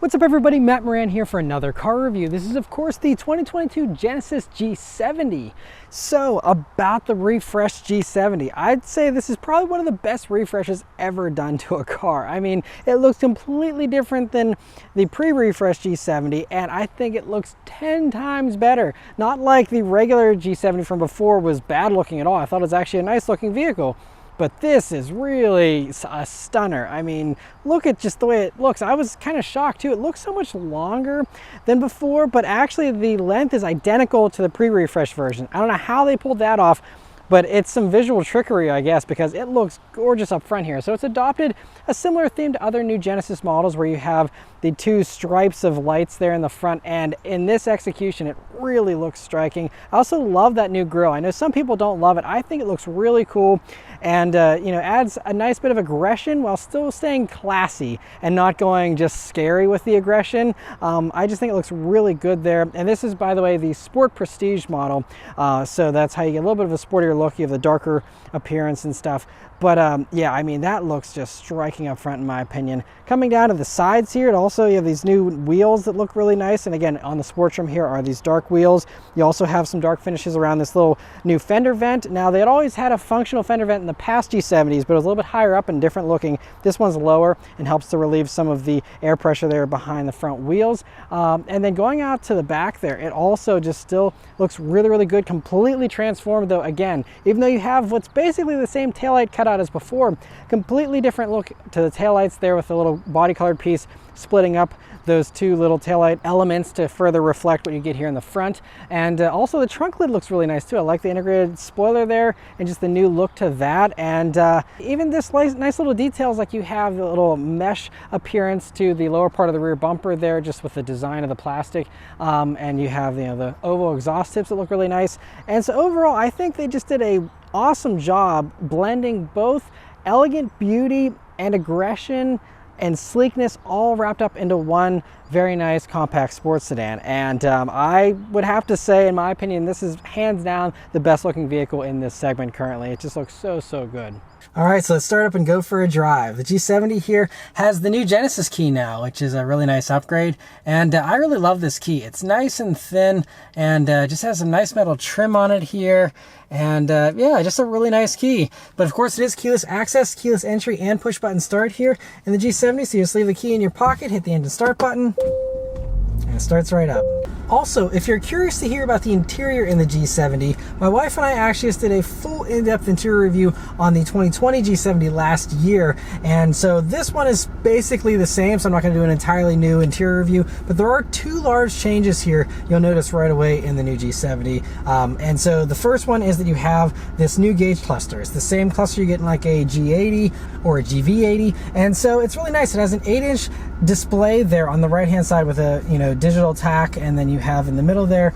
What's up everybody, Matt Maran here for another car review. This is of course the 2022 Genesis G70. So about the refreshed G70, I'd say this is probably one of the best refreshes ever done to a car. I mean, it looks completely different than the pre-refreshed G70 and I think it looks 10 times better. Not like the regular G70 from before was bad looking at all. I thought it was actually a nice looking vehicle. But this is really a stunner. I mean, look at just the way it looks. I was kind of shocked too. It looks so much longer than before, but actually the length is identical to the pre-refresh version. I don't know how they pulled that off, but it's some visual trickery, I guess, because it looks gorgeous up front here. So it's adopted a similar theme to other new Genesis models where you have the two stripes of lights there in the front, and in this execution, it really looks striking. I also love that new grille. I know some people don't love it. I think it looks really cool and you know, adds a nice bit of aggression while still staying classy and not going just scary with the aggression. I just think it looks really good there. And this is, by the way, the Sport Prestige model. So that's how you get a little bit of a sportier look. You have the darker appearance and stuff. But yeah, I mean, that looks just striking up front in my opinion. Coming down to the sides here, it also, you have these new wheels that look really nice. And again, on the sports trim here are these dark wheels. You also have some dark finishes around this little new fender vent. Now, they had always had a functional fender vent in the past G70s, but it was a little bit higher up and different looking. This one's lower and helps to relieve some of the air pressure there behind the front wheels. And then going out to the back there, it also just still looks really, really good. Completely transformed though, again, even though you have what's basically the same taillight cutout as before, completely different look to the taillights there with the little body colored piece splitting up those two little taillight elements to further reflect what you get here in the front. And also the trunk lid looks really nice too. I like the integrated spoiler there and just the new look to that. And even this nice little details, like you have the little mesh appearance to the lower part of the rear bumper there, just with the design of the plastic. And you have, you know, the oval exhaust tips that look really nice. And so overall, I think they just did a awesome job blending both elegant beauty and aggression and sleekness all wrapped up into one very nice compact sports sedan. And I would have to say, in my opinion, this is hands down the best looking vehicle in this segment currently. It just looks so, so good. All right, so let's start up and go for a drive. The G70 here has the new Genesis key now, which is a really nice upgrade. And I really love this key. It's nice and thin and just has some nice metal trim on it here. And yeah, just a really nice key. But of course it is keyless access, keyless entry, and push button start here in the G70. So you just leave the key in your pocket, hit the engine start button, and it starts right up. Also, if you're curious to hear about the interior in the G70, my wife and I actually just did a full in-depth interior review on the 2020 G70 last year. And so this one is basically the same, so I'm not going to do an entirely new interior review, but there are two large changes here you'll notice right away in the new G70. And so the first one is that you have this new gauge cluster. It's the same cluster you get in like a G80 or a GV80. And so it's really nice. It has an 8-inch display there on the right-hand side with a, you know, digital tack, and then you have in the middle there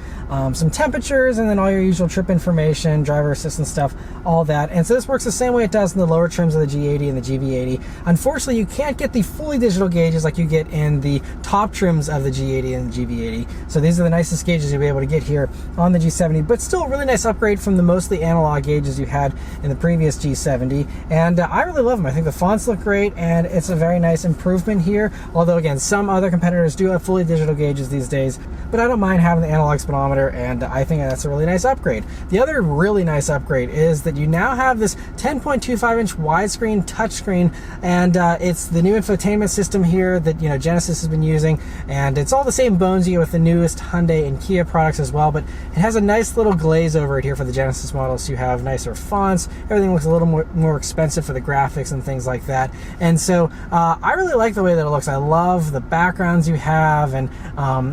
some temperatures, and then all your usual trip information, driver assistance stuff, all that. And so this works the same way it does in the lower trims of the G80 and the GV80. Unfortunately, you can't get the fully digital gauges like you get in the top trims of the G80 and the GV80. So these are the nicest gauges you'll be able to get here on the G70, but still a really nice upgrade from the mostly analog gauges you had in the previous G70. And I really love them. I think the fonts look great, and it's a very nice improvement here. Although again, some other competitors do have fully digital gauges these days, but I don't mind having the analog speedometer, and I think that's a really nice upgrade. The other really nice upgrade is that you now have this 10.25-inch widescreen touchscreen, and it's the new infotainment system here that, you know, Genesis has been using, and it's all the same bones you get with the newest Hyundai and Kia products as well, but it has a nice little glaze over it here for the Genesis model, so you have nicer fonts. Everything looks a little more expensive for the graphics and things like that. And so I really like the way that it looks. I love the backgrounds you have, and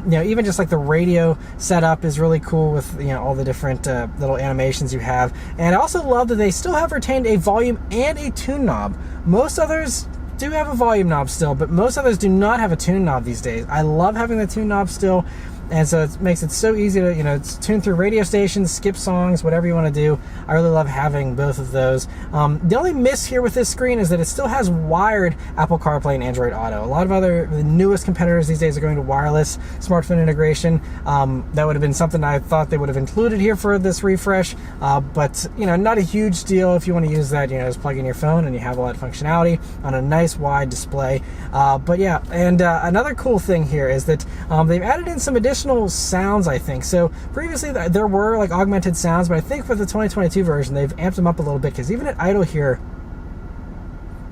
you know, even just like the radio setup is really cool with, you know, all the different little animations you have. And I also love that they still have retained a volume and a tune knob. Most others do have a volume knob still, but most others do not have a tune knob these days. I love having the tune knob still. and so it makes it so easy to, you know, it's tuned through radio stations, skip songs, whatever you want to do. I really love having both of those. The only miss here with this screen is that it still has wired Apple CarPlay and Android Auto. A lot of the newest competitors these days are going to wireless smartphone integration. That would have been something I thought they would have included here for this refresh, but you know, not a huge deal if you want to use that. You know, just plug in your phone and you have all that functionality on a nice wide display. But yeah, and another cool thing here is that they've added in some additional sounds, I think. So previously there were like augmented sounds, but I think for the 2022 version they've amped them up a little bit, because even at idle here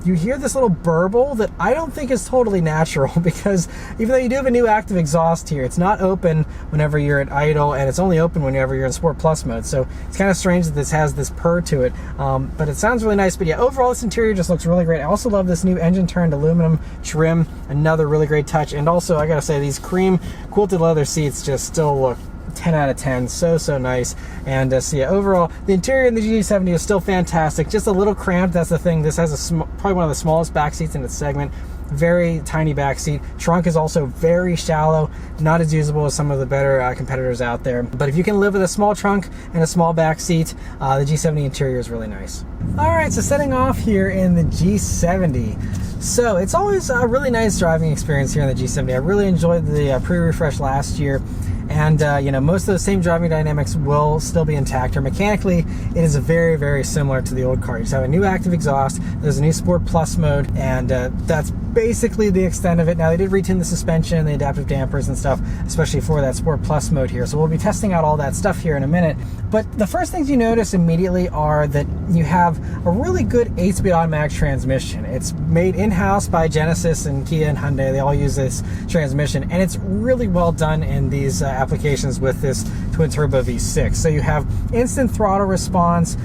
you hear this little burble that I don't think is totally natural, because even though you do have a new active exhaust here, it's not open whenever you're at idle, and it's only open whenever you're in Sport Plus mode. So it's kind of strange that this has this purr to it, but it sounds really nice. But yeah, overall this interior just looks really great. I also love this new engine turned aluminum trim, another really great touch. And also I gotta say, these cream quilted leather seats just still look 10 out of 10, so nice. And so yeah, overall the interior in the G70 is still fantastic, just a little cramped. That's the thing. This has probably one of the smallest back seats in its segment, very tiny back seat. Trunk is also very shallow, not as usable as some of the better competitors out there. But if you can live with a small trunk and a small back seat, the G70 interior is really nice. All right, so setting off here in the G70. So it's always a really nice driving experience here in the G70. I really enjoyed the pre-refresh last year. And you know, most of the same driving dynamics will still be intact. Or mechanically, it is very, very similar to the old car. You just have a new active exhaust, there's a new Sport Plus mode, and that's basically the extent of it. Now, they did retune the suspension, the adaptive dampers and stuff, especially for that Sport Plus mode here. So we'll be testing out all that stuff here in a minute. But the first things you notice immediately are that you have a really good 8-speed automatic transmission. It's made in-house by Genesis and Kia and Hyundai. They all use this transmission, and it's really well done in these applications with this twin turbo V6. So you have instant throttle response.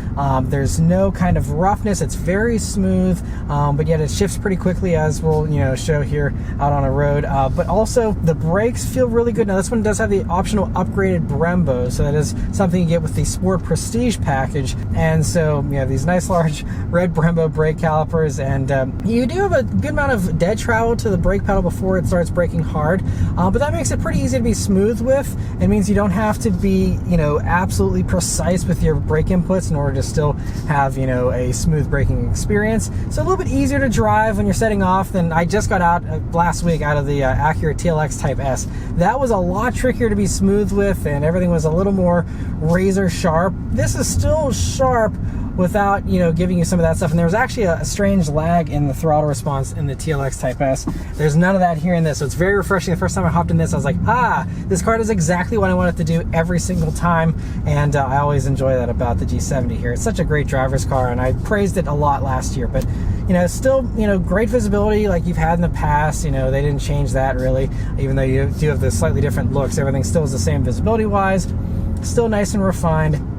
There's no kind of roughness. It's very smooth, but yet it shifts pretty quickly, as we'll show here out on a road. But also the brakes feel really good. Now this one does have the optional upgraded Brembo, so that is something you get with the Sport Prestige package. And so you have these nice large red Brembo brake calipers, and you do have a good amount of dead travel to the brake pedal before it starts braking hard, but that makes it pretty easy to be smooth with. It means you don't have to be, absolutely precise with your brake inputs in order to still have, a smooth braking experience. So a little bit easier to drive when you're setting off than I just got out last week out of the Acura TLX Type S. That was a lot trickier to be smooth with, and everything was a little more razor sharp. This is still sharp without, giving you some of that stuff. And there was actually a strange lag in the throttle response in the TLX Type S. There's none of that here in this, so it's very refreshing. The first time I hopped in this, I was like, this car does exactly what I want it to do every single time, and I always enjoy that about the G70 here. It's such a great driver's car, and I praised it a lot last year, but still, great visibility like you've had in the past. They didn't change that really, even though you do have the slightly different looks. Everything still is the same visibility-wise, still nice and refined.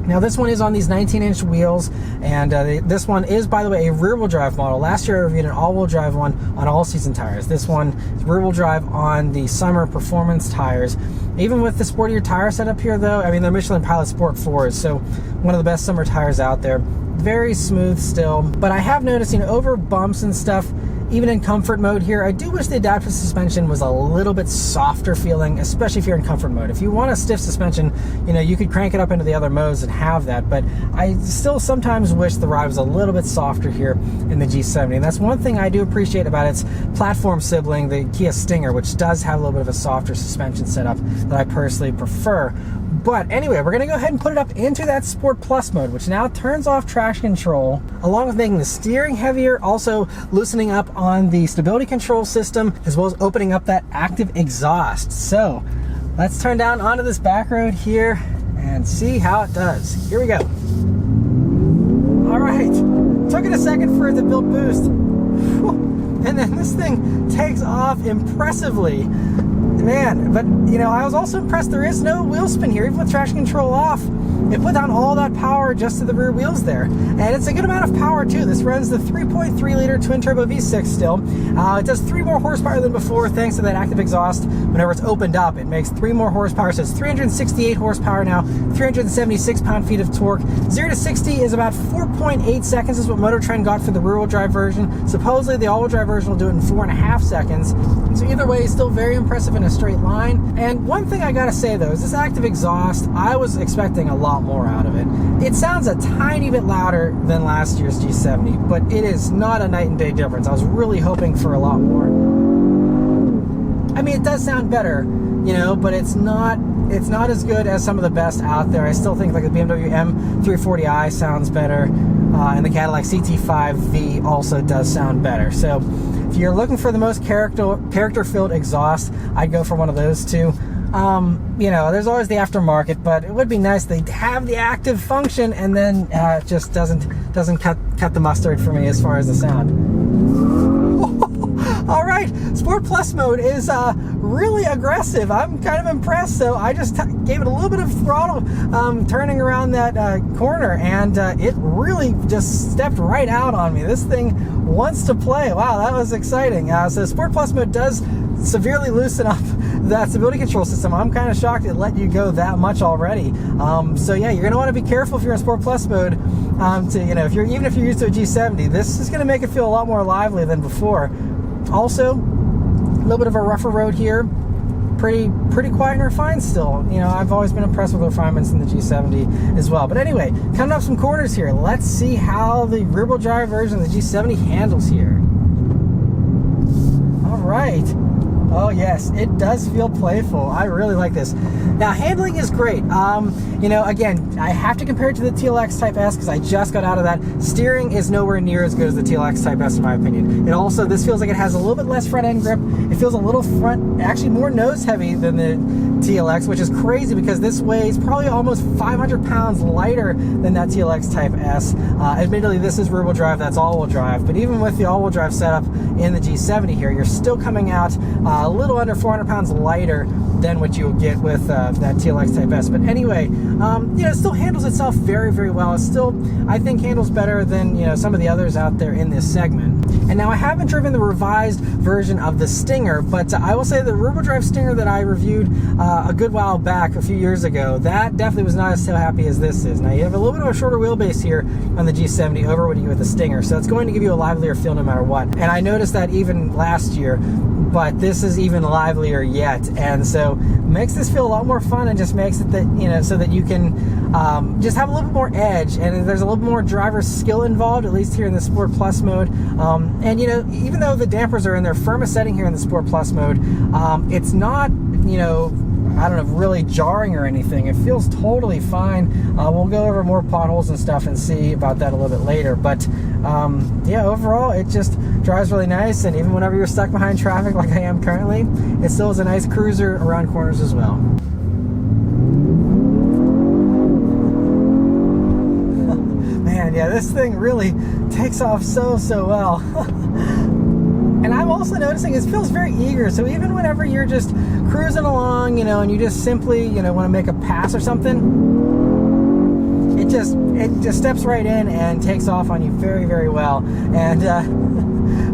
Now this one is on these 19-inch wheels, and this one is, by the way, a rear-wheel drive model. Last year I reviewed an all-wheel drive one on all-season tires. This one is rear-wheel drive on the summer performance tires. Even with the sportier tire setup here, though, they're Michelin Pilot Sport 4s, so one of the best summer tires out there. Very smooth still, but I have noticed, over bumps and stuff, even in comfort mode here, I do wish the adaptive suspension was a little bit softer feeling, especially if you're in comfort mode. If you want a stiff suspension, you could crank it up into the other modes and have that, but I still sometimes wish the ride was a little bit softer here in the G70. And that's one thing I do appreciate about its platform sibling, the Kia Stinger, which does have a little bit of a softer suspension setup that I personally prefer. But anyway, we're going to go ahead and put it up into that Sport Plus mode, which now turns off traction control, along with making the steering heavier, also loosening up on the stability control system, as well as opening up that active exhaust. So let's turn down onto this back road here and see how it does. Here we go. All right, took it a second for it to build boost. And then this thing takes off impressively. Man, but I was also impressed there is no wheel spin here. Even with traction control off, it put down all that power just to the rear wheels there. And it's a good amount of power too. This runs the 3.3 liter twin turbo V6 still. It does 3 more horsepower than before thanks to that active exhaust. Whenever it's opened up, it makes 3 more horsepower. So it's 368 horsepower now, 376 pound-feet of torque. 0 to 60 is about 4.8 seconds is what Motor Trend got for the rear-wheel drive version. Supposedly the all-wheel drive version will do it in 4.5 seconds. So either way, still very impressive in a straight line. And one thing I gotta say though is this active exhaust, I was expecting a lot more out of it. It sounds a tiny bit louder than last year's G70, but it is not a night and day difference. I was really hoping for a lot more. I mean, it does sound better, you know, but it's not as good as some of the best out there. I still think like the BMW M340i sounds better, and the Cadillac CT5V also does sound better. So if you're looking for the most character-filled exhaust, I'd go for one of those two. You know, there's always the aftermarket, but it would be nice to have the active function, and then it just doesn't cut the mustard for me as far as the sound. All right, Sport Plus mode is really aggressive. I'm kind of impressed, so I just gave it a little bit of throttle turning around that corner, and it really just stepped right out on me. This thing wants to play. Wow, that was exciting. So Sport Plus mode does severely loosen up that stability control system. I'm kind of shocked it let you go that much already. So yeah, you're going to want to be careful if you're in Sport Plus mode. You know, even if you're used to a G70, this is going to make it feel a lot more lively than before. Also, a little bit of a rougher road here. Pretty quiet and refined still. You know, I've always been impressed with the refinements in the G70 as well. But anyway, coming up some corners here. Let's see how the rear-wheel drive version of the G70 handles here. All right. Oh yes, it does feel playful. I really like this. Now, handling is great. You know, again, I have to compare it to the TLX Type S because I just got out of that. Steering is nowhere near as good as the TLX Type S in my opinion. It also, this feels like it has a little bit less front end grip. It feels a little actually more nose heavy than the TLX, which is crazy because this weighs probably almost 500 pounds lighter than that TLX Type S. Admittedly, this is rear-wheel drive, that's all-wheel drive, but even with the all-wheel drive setup in the G70 here, you're still coming out a little under 400 pounds lighter than what you would get with that TLX Type S. But anyway, you know, it still handles itself very, very well. It still, I think, handles better than, you know, some of the others out there in this segment. And now I haven't driven the revised version of the Stinger, but I will say the rear-wheel drive Stinger that I reviewed a good while back, a few years ago, that definitely was not as so happy as this is. Now you have a little bit of a shorter wheelbase here on the G70 over what you get with the Stinger, so it's going to give you a livelier feel no matter what. And I noticed that even last year, but this is even livelier yet, and so makes this feel a lot more fun and just makes it that, you know, so that you can just have a little bit more edge, and there's a little bit more driver skill involved, at least here in the Sport Plus mode. And you know, even though the dampers are in their firmest setting here in the Sport Plus mode, it's not, you know, I don't know, really jarring or anything. It feels totally fine. We'll go over more potholes and stuff and see about that a little bit later. But yeah, overall, it just drives really nice. And even whenever you're stuck behind traffic like I am currently, it still is a nice cruiser around corners as well. Man, yeah, this thing really takes off so well. And I'm also noticing it feels very eager. So even whenever you're just cruising along, you know, and you just simply, you know, want to make a pass or something, it just steps right in and takes off on you very, very well. And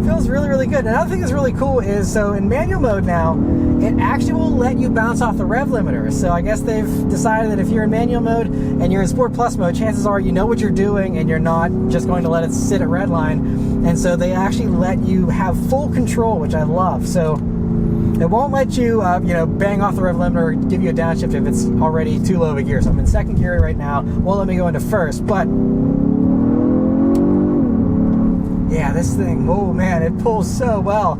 feels really, really good. Another thing that's really cool is, so in manual mode now, it actually will let you bounce off the rev limiter. So I guess they've decided that if you're in manual mode and you're in Sport Plus mode, chances are you know what you're doing and you're not just going to let it sit at redline. And so they actually let you have full control, which I love. So it won't let you, you know, bang off the rev limiter or give you a downshift if it's already too low of a gear. So I'm in second gear right now. Won't let me go into first, but yeah, this thing, oh man, it pulls so well.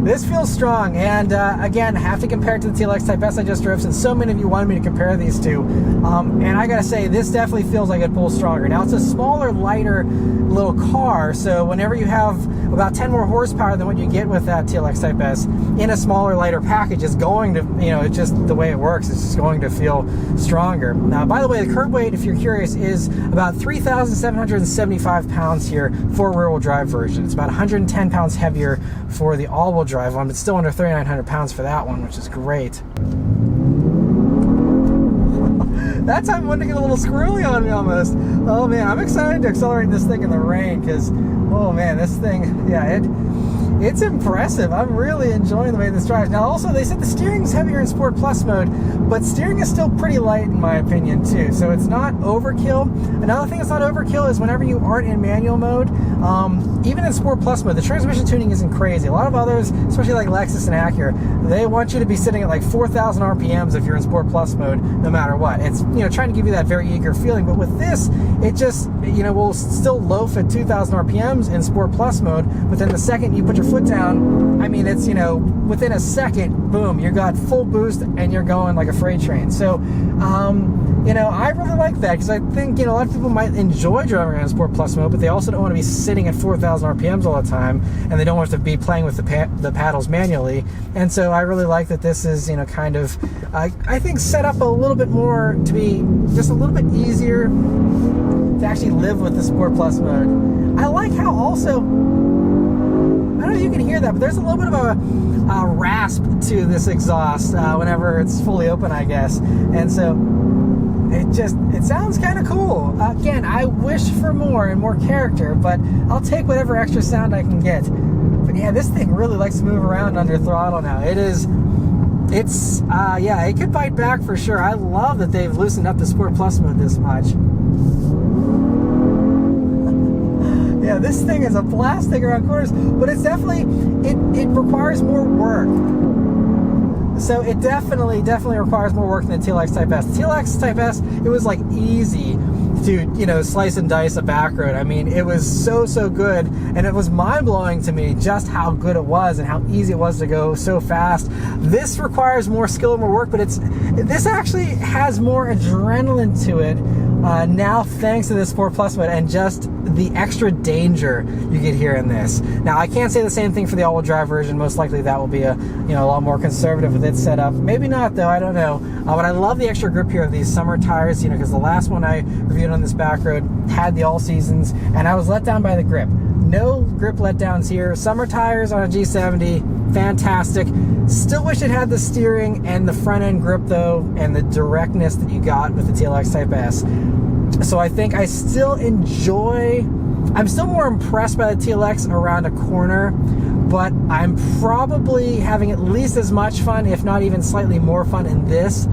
This feels strong, and again, I have to compare it to the TLX Type S I just drove, since so many of you wanted me to compare these two. And I gotta say, this definitely feels like it pulls stronger. Now, it's a smaller, lighter little car, so whenever you have about 10 more horsepower than what you get with that TLX Type S in a smaller, lighter package, it's going to, you know, it's just the way it works, it's just going to feel stronger. Now, by the way, the curb weight, if you're curious, is about 3,775 pounds here for rear-wheel drive version. It's about 110 pounds heavier for the all-wheel drive one, but still under 3,900 pounds for that one, which is great. that time wanted to get a little squirrely on me almost. Oh man, I'm excited to accelerate this thing in the rain because, oh man, this thing, yeah, it's impressive. I'm really enjoying the way this drives. Now also, they said the steering's heavier in Sport Plus mode, but steering is still pretty light in my opinion too. So it's not overkill. Another thing that's not overkill is whenever you aren't in manual mode, even in Sport Plus mode, the transmission tuning isn't crazy. A lot of others, especially like Lexus and Acura, they want you to be sitting at like 4,000 RPMs if you're in Sport Plus mode, no matter what. It's, you know, trying to give you that very eager feeling, but with this, it just, you know, will still loaf at 2,000 RPMs in Sport Plus mode, but then the second you put your foot down, I mean, it's, you know, within a second, boom, you got full boost and you're going like a freight train. So, you know, I really like that because I think, you know, a lot of people might enjoy driving around in Sport Plus mode, but they also don't want to be sitting at 4,000 RPMs all the time, and they don't want to be playing with the paddles manually. And so I really like that this is, you know, kind of, I think set up a little bit more to be just a little bit easier to actually live with the Sport Plus mode. I like how also, I don't know if you can hear that, but there's a little bit of a rasp to this exhaust whenever it's fully open, I guess. And so it sounds kind of cool. Again, I wish for more and more character, but I'll take whatever extra sound I can get. But yeah, this thing really likes to move around under throttle now. Yeah, it could bite back for sure. I love that they've loosened up the Sport Plus mode this much. Yeah, this thing is a blast thing around corners, but it's definitely, it requires more work. So it definitely requires more work than the TLX Type S. The TLX Type S, it was like easy to, you know, slice and dice a back road. I mean, it was so good, and it was mind-blowing to me just how good it was and how easy it was to go so fast. This requires more skill and more work, but this actually has more adrenaline to it now thanks to this Sport Plus mode and just the extra danger you get here in this. Now, I can't say the same thing for the all-wheel drive version. Most likely that will be a lot more conservative with its setup. Maybe not though, I don't know. But I love the extra grip here of these summer tires, you know, because the last one I reviewed on this back road had the all seasons, and I was let down by the grip. No grip letdowns here. Summer tires on a G70, fantastic. Still wish it had the steering and the front end grip though, and the directness that you got with the TLX Type S. So I think I still enjoy, I'm still more impressed by the TLX around a corner, but I'm probably having at least as much fun, if not even slightly more fun in this,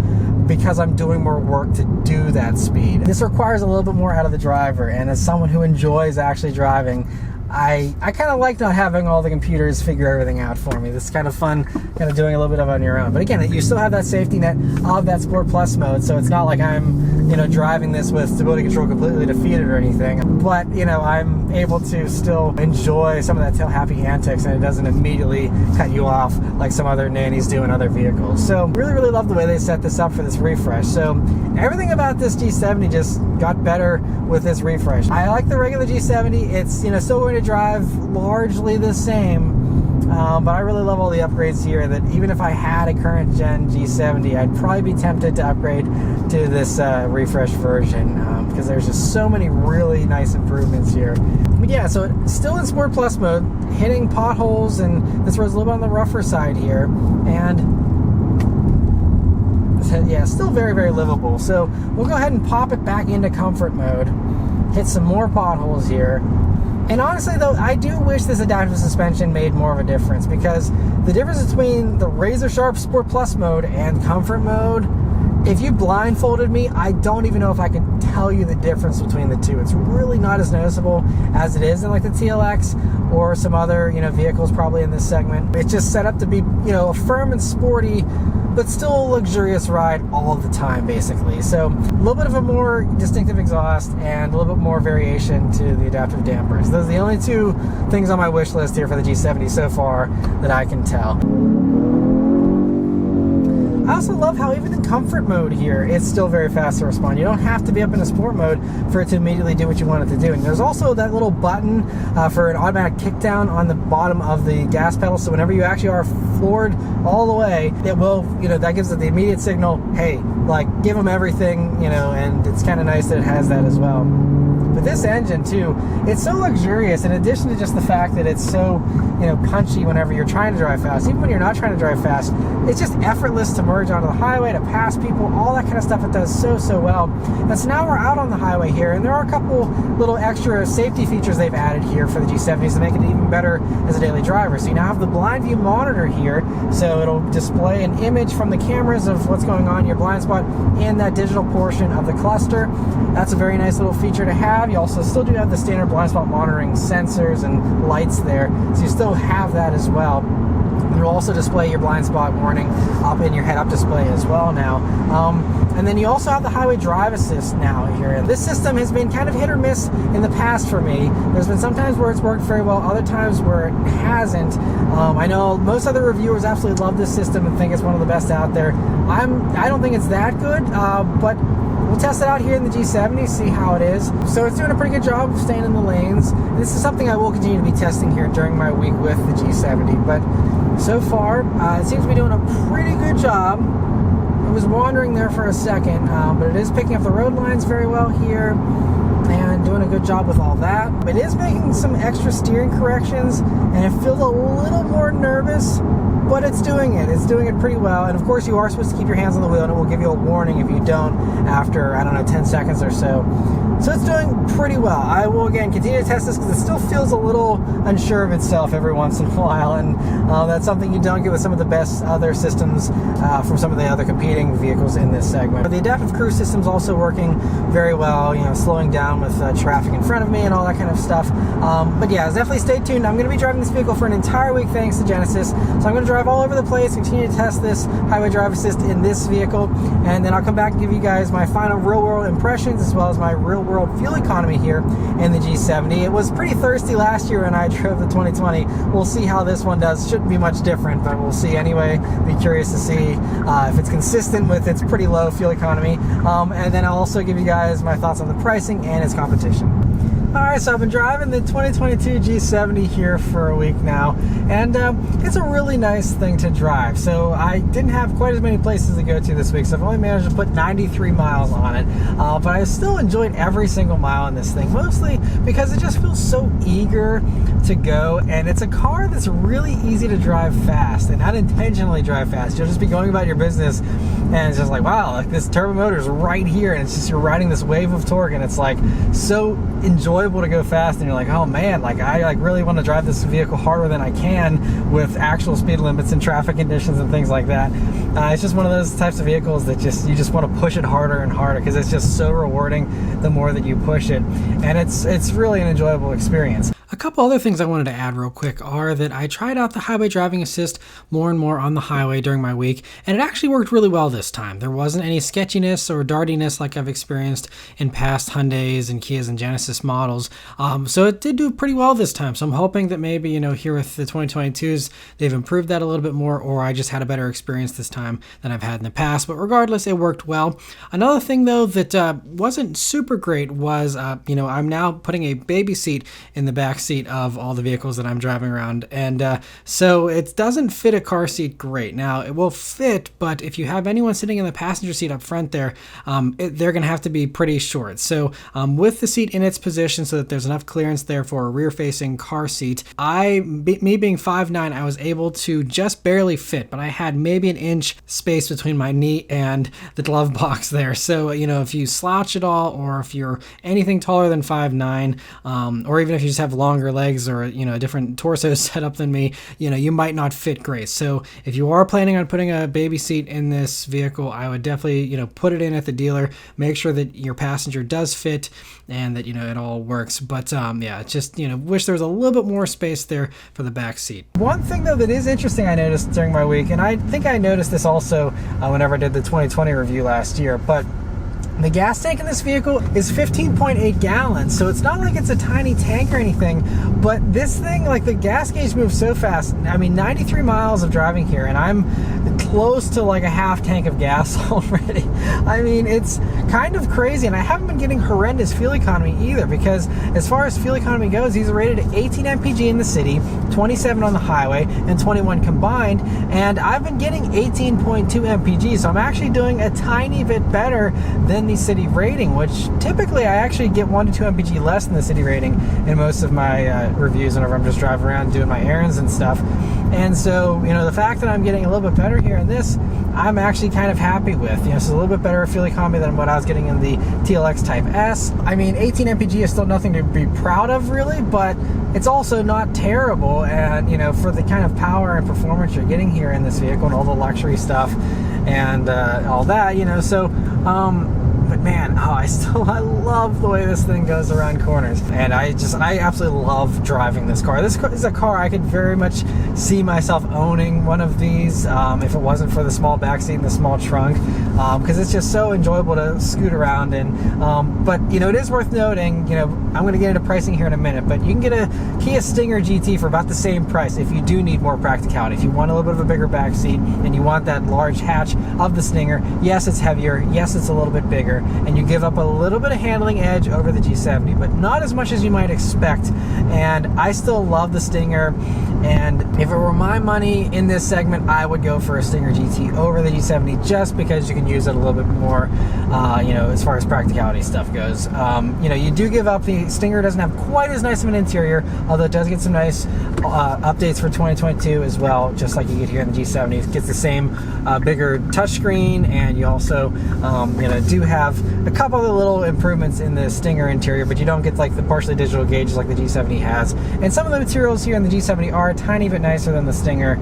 because I'm doing more work to do that speed. This requires a little bit more out of the driver, and as someone who enjoys actually driving, I kind of like not having all the computers figure everything out for me. This is kind of fun, kind of doing a little bit of it on your own. But again, you still have that safety net of that Sport Plus mode, so it's not like I'm, you know, driving this with stability control completely defeated or anything. But, you know, I'm able to still enjoy some of that tail-happy antics, and it doesn't immediately cut you off like some other nannies do in other vehicles. So really love the way they set this up for this refresh. So everything about this G70 just got better with this refresh. I like the regular G70. It's, you know, still going to drive largely the same, but I really love all the upgrades here, that even if I had a current gen G70, I'd probably be tempted to upgrade to this refresh version, because there's just so many really nice improvements here. But yeah, so it's still in Sport Plus mode, hitting potholes, and this road's a little bit on the rougher side here, and yeah, still very livable. So we'll go ahead and pop it back into comfort mode, hit some more potholes here. And honestly though, I do wish this adaptive suspension made more of a difference, because the difference between the razor sharp Sport Plus mode and comfort mode, if you blindfolded me, I don't even know if I could tell you the difference between the two. It's really not as noticeable as it is in like the TLX or some other, you know, vehicles probably in this segment. It's just set up to be, you know, a firm and sporty, but still a luxurious ride all of the time, basically. So a little bit of a more distinctive exhaust and a little bit more variation to the adaptive dampers. Those are the only two things on my wish list here for the G70 so far that I can tell. I also love how even in comfort mode here, it's still very fast to respond. You don't have to be up in a sport mode for it to immediately do what you want it to do. And there's also that little button for an automatic kickdown on the bottom of the gas pedal. So whenever you actually are floored all the way, it will, you know, that gives it the immediate signal, hey, like, give them everything, you know, and it's kind of nice that it has that as well. But But this engine too, it's so luxurious, in addition to just the fact that it's so, you know, punchy whenever you're trying to drive fast. Even when you're not trying to drive fast, it's just effortless to merge onto the highway, to pass people, all that kind of stuff. It does so well. And so now we're out on the highway here, and there are a couple little extra safety features they've added here for the G70s to make it even better as a daily driver. So you now have the blind view monitor here, so it'll display an image from the cameras of what's going on in your blind spot in that digital portion of the cluster. That's a very nice little feature to have. You also still do have the standard blind spot monitoring sensors and lights there, so you still have that as well. It'll also display your blind spot warning up in your head-up display as well now. And then you also have the highway drive assist now here. This system has been kind of hit or miss in the past for me. There's been some times where it's worked very well, other times where it hasn't. I know most other reviewers absolutely love this system and think it's one of the best out there. I don't think it's that good, but we'll test it out here in the G70, see how it is. So it's doing a pretty good job of staying in the lanes. And this is something I will continue to be testing here during my week with the G70. But so far, it seems to be doing a pretty good job. It was wandering there for a second, but it is picking up the road lines very well here and doing a good job with all that. It is making some extra steering corrections, and it feels a little more nervous, but it's doing it. It's doing it pretty well. And of course, you are supposed to keep your hands on the wheel, and it will give you a warning if you don't after, I don't know, 10 seconds or so. So it's doing pretty well. I will, again, continue to test this because it still feels a little unsure of itself every once in a while, and that's something you don't get with some of the best other systems from some of the other competing vehicles in this segment. But the adaptive cruise system's also working very well, you know, slowing down with traffic in front of me and all that kind of stuff. But yeah, definitely stay tuned. I'm going to be driving this vehicle for an entire week thanks to Genesis. So I'm going to drive all over the place, continue to test this highway drive assist in this vehicle, and then I'll come back and give you guys my final real-world impressions as well as my real-world fuel economy here in the G70. It was pretty thirsty last year when I drove the 2020. We'll see how this one does. Shouldn't be much different, but we'll see anyway. Be curious to see if it's consistent with its pretty low fuel economy. And then I'll also give you guys my thoughts on the pricing and its competition. Alright, so I've been driving the 2022 G70 here for a week now, and it's a really nice thing to drive. So I didn't have quite as many places to go to this week, so I've only managed to put 93 miles on it, but I still enjoyed every single mile in this thing, mostly because it just feels so eager to go, and it's a car that's really easy to drive fast and unintentionally drive fast. You'll just be going about your business, and it's just like, wow, like this turbo motor is right here, and it's just, you're riding this wave of torque, and it's like so enjoyable to go fast, and you're like, oh man, like I like really want to drive this vehicle harder than I can with actual speed limits and traffic conditions and things like that. It's just one of those types of vehicles that you just want to push it harder and harder because it's just so rewarding the more that you push it, and it's really an enjoyable experience. A couple other things I wanted to add real quick are that I tried out the highway driving assist more and more on the highway during my week, and it actually worked really well this time. There wasn't any sketchiness or dartiness like I've experienced in past Hyundais and Kias and Genesis models. So it did do pretty well this time. So I'm hoping that maybe, you know, here with the 2022s, they've improved that a little bit more, or I just had a better experience this time than I've had in the past. But regardless, it worked well. Another thing though that wasn't super great was, you know, I'm now putting a baby seat in the back seat of all the vehicles that I'm driving around, and so it doesn't fit a car seat great. Now it will fit, but if you have anyone sitting in the passenger seat up front there, they're gonna have to be pretty short. So with the seat in its position so that there's enough clearance there for a rear facing car seat, me being 5'9", I was able to just barely fit, but I had maybe an inch space between my knee and the glove box there. So, you know, if you slouch at all, or if you're anything taller than 5'9", or even if you just have longer legs or, you know, a different torso setup than me, you know, you might not fit great. So if you are planning on putting a baby seat in this vehicle, I would definitely, you know, put it in at the dealer, make sure that your passenger does fit and that, you know, it all works. But yeah, just, you know, wish there was a little bit more space there for the back seat. One thing though that is interesting I noticed during my week, and I think I noticed this also whenever I did the 2020 review last year, but the gas tank in this vehicle is 15.8 gallons, so it's not like it's a tiny tank or anything, but this thing, like the gas gauge moves so fast. I mean, 93 miles of driving here, and I'm close to like a half tank of gas already. I mean, it's kind of crazy, and I haven't been getting horrendous fuel economy either, because as far as fuel economy goes, these are rated at 18 mpg in the city, 27 on the highway, and 21 combined, and I've been getting 18.2 mpg, so I'm actually doing a tiny bit better than the city rating, which typically I actually get 1 to 2 mpg less than the city rating in most of my reviews whenever I'm just driving around doing my errands and stuff. And so, you know, the fact that I'm getting a little bit better here in this, I'm actually kind of happy with. You know, it's a little bit better fuel economy than what I was getting in the TLX Type S. I mean, 18 mpg is still nothing to be proud of, really, but it's also not terrible. And, you know, for the kind of power and performance you're getting here in this vehicle and all the luxury stuff and all that, you know, so but man, I love the way this thing goes around corners, and I absolutely love driving this car. This is a car I could very much see myself owning one of these if it wasn't for the small backseat and the small trunk, because it's just so enjoyable to scoot around in. But you know, it is worth noting, you know, I'm going to get into pricing here in a minute, but you can get a Kia Stinger GT for about the same price if you do need more practicality. If you want a little bit of a bigger backseat and you want that large hatch of the Stinger, yes, it's heavier, yes, it's a little bit bigger, and you give up a little bit of handling edge over the G70, but not as much as you might expect. And I still love the Stinger, and if it were my money in this segment, I would go for a Stinger GT over the G70, just because you can use it a little bit more, you know, as far as practicality stuff goes. You know, you do give up, the Stinger doesn't have quite as nice of an interior, although it does get some nice updates for 2022 as well, just like you get here in the G70. It gets the same bigger touchscreen, and you also you know, do have a couple of little improvements in the Stinger interior, but you don't get like the partially digital gauges like the G70 has. And some of the materials here in the G70 are a tiny bit nicer than the Stinger,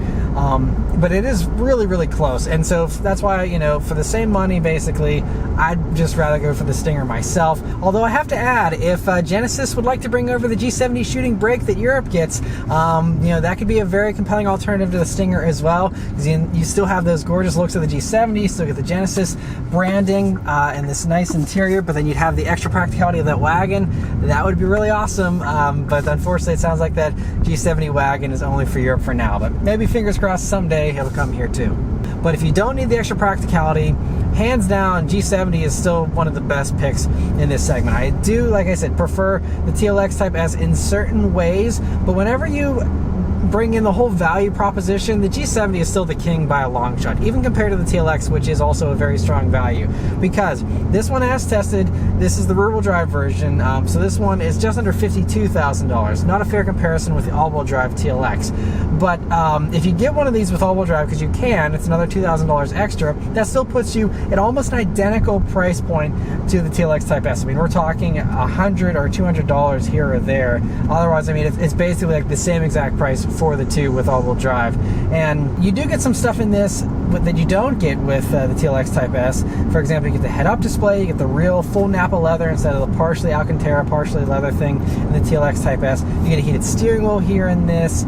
but it is really, really close. And so that's why, you know, for the same money, basically, I'd just rather go for the Stinger myself. Although I have to add, if Genesis would like to bring over the G70 shooting brake that Europe gets, you know, that could be a very compelling alternative to the Stinger as well, because you still have those gorgeous looks of the G70, you still get the Genesis branding and this nice interior, but then you'd have the extra practicality of that wagon. That would be really awesome, but unfortunately it sounds like that G70 wagon is only for Europe for now, but maybe fingers crossed someday it'll come here too. But if you don't need the extra practicality, hands down, G70 is still one of the best picks in this segment. I do, like I said, prefer the TLX Type S in certain ways, but whenever you bring in the whole value proposition, the G70 is still the king by a long shot, even compared to the TLX, which is also a very strong value, because this one, as tested, this is the rear-wheel drive version, so this one is just under $52,000. Not a fair comparison with the all-wheel drive TLX, but if you get one of these with all-wheel drive, because you can, it's another $2,000 extra. That still puts you at almost an identical price point to the TLX Type S. I mean, we're talking $100 or $200 here or there. Otherwise, I mean, it's basically like the same exact price for the two with all-wheel drive. And you do get some stuff in this that you don't get with the TLX Type S. For example, you get the head-up display, you get the real full Napa leather instead of the partially Alcantara, partially leather thing in the TLX Type S. You get a heated steering wheel here in this.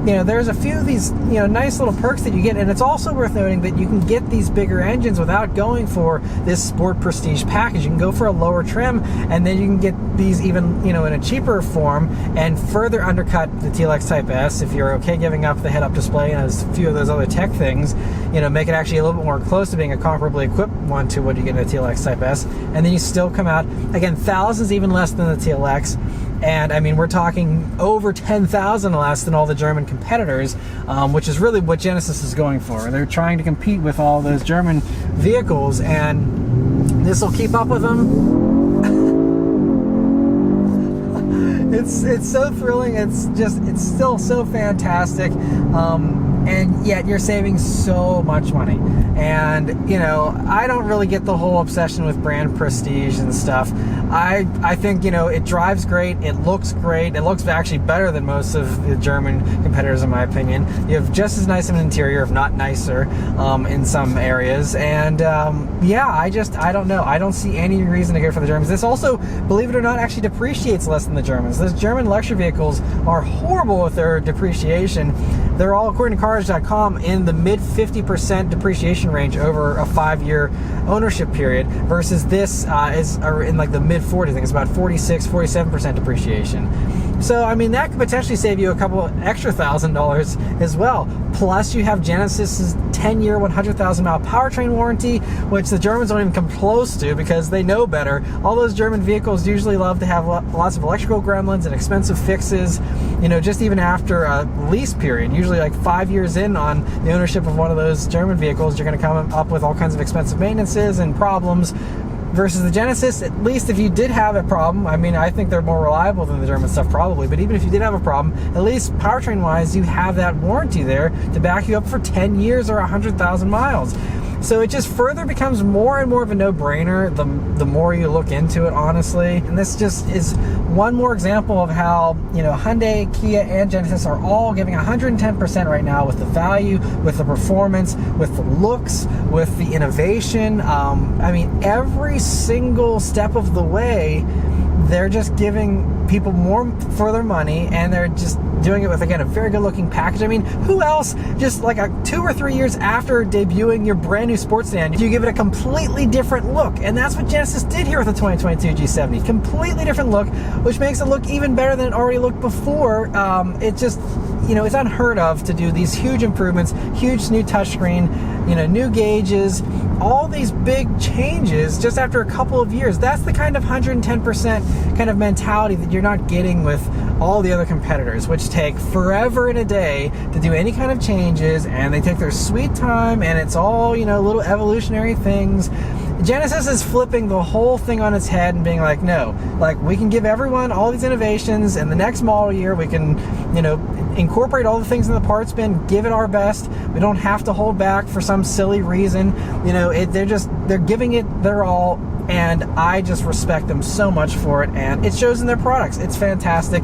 You know, there's a few of these, you know, nice little perks that you get, and it's also worth noting that you can get these bigger engines without going for this Sport Prestige package. You can go for a lower trim, and then you can get these even, you know, in a cheaper form and further undercut the TLX Type S if you're okay giving up the head-up display and a few of those other tech things. You know, make it actually a little bit more close to being a comparably equipped one to what you get in a TLX Type S, and then you still come out, again, thousands even less than the TLX. And I mean, we're talking over 10,000 less than all the German competitors, which is really what Genesis is going for. They're trying to compete with all those German vehicles, and this will keep up with them. It's so thrilling. It's still so fantastic. And yet you're saving so much money. And, you know, I don't really get the whole obsession with brand prestige and stuff. I think, you know, it drives great, it looks great, it looks actually better than most of the German competitors in my opinion. You have just as nice of an interior, if not nicer, in some areas. And yeah, I don't know. I don't see any reason to go for the Germans. This also, believe it or not, actually depreciates less than the Germans. Those German luxury vehicles are horrible with their depreciation. They're all, according to Cars.com, in the mid 50% depreciation range over a 5-year ownership period, versus this is in like the mid 40s. I think it's about 46, 47% depreciation. So, I mean, that could potentially save you a couple extra $1,000 as well. Plus, you have Genesis's 10-year, 100,000-mile powertrain warranty, which the Germans don't even come close to because they know better. All those German vehicles usually love to have lots of electrical gremlins and expensive fixes, you know, just even after a lease period. Usually like 5 years in on the ownership of one of those German vehicles, you're going to come up with all kinds of expensive maintenances and problems. Versus the Genesis, at least if you did have a problem, I mean, I think they're more reliable than the German stuff probably, but even if you did have a problem, at least powertrain-wise, you have that warranty there to back you up for 10 years or 100,000 miles. So it just further becomes more and more of a no-brainer the more you look into it, honestly. And this just is one more example of how, you know, Hyundai, Kia, and Genesis are all giving 110% right now with the value, with the performance, with the looks, with the innovation. I mean, every single step of the way, they're just giving people more for their money, and they're just doing it with, again, a very good looking package. I mean, who else, just like 2 or 3 years after debuting your brand new sports sedan, do you give it a completely different look? And that's what Genesis did here with the 2022 G70. Completely different look, which makes it look even better than it already looked before. It just, you know, it's unheard of to do these huge improvements, huge new touchscreen, you know, new gauges, all these big changes just after a couple of years. That's the kind of 110% kind of mentality that you're not getting with all the other competitors, which take forever and a day to do any kind of changes, and they take their sweet time, and it's all, you know, little evolutionary things. Genesis is flipping the whole thing on its head and being like, no, like, we can give everyone all these innovations, and the next model year we can, you know, incorporate all the things in the parts bin, give it our best. We don't have to hold back for some silly reason. You know, they're giving it their all, and I just respect them so much for it, and it shows in their products. It's fantastic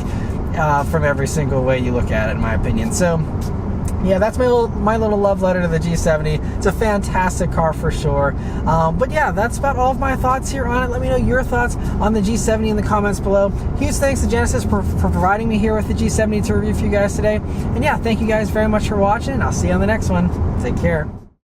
from every single way you look at it, in my opinion. So yeah, that's my little love letter to the G70. It's a fantastic car for sure. But yeah, that's about all of my thoughts here on it. Let me know your thoughts on the G70 in the comments below. Huge thanks to Genesis for providing me here with the G70 to review for you guys today. And yeah, thank you guys very much for watching, and I'll see you on the next one. Take care.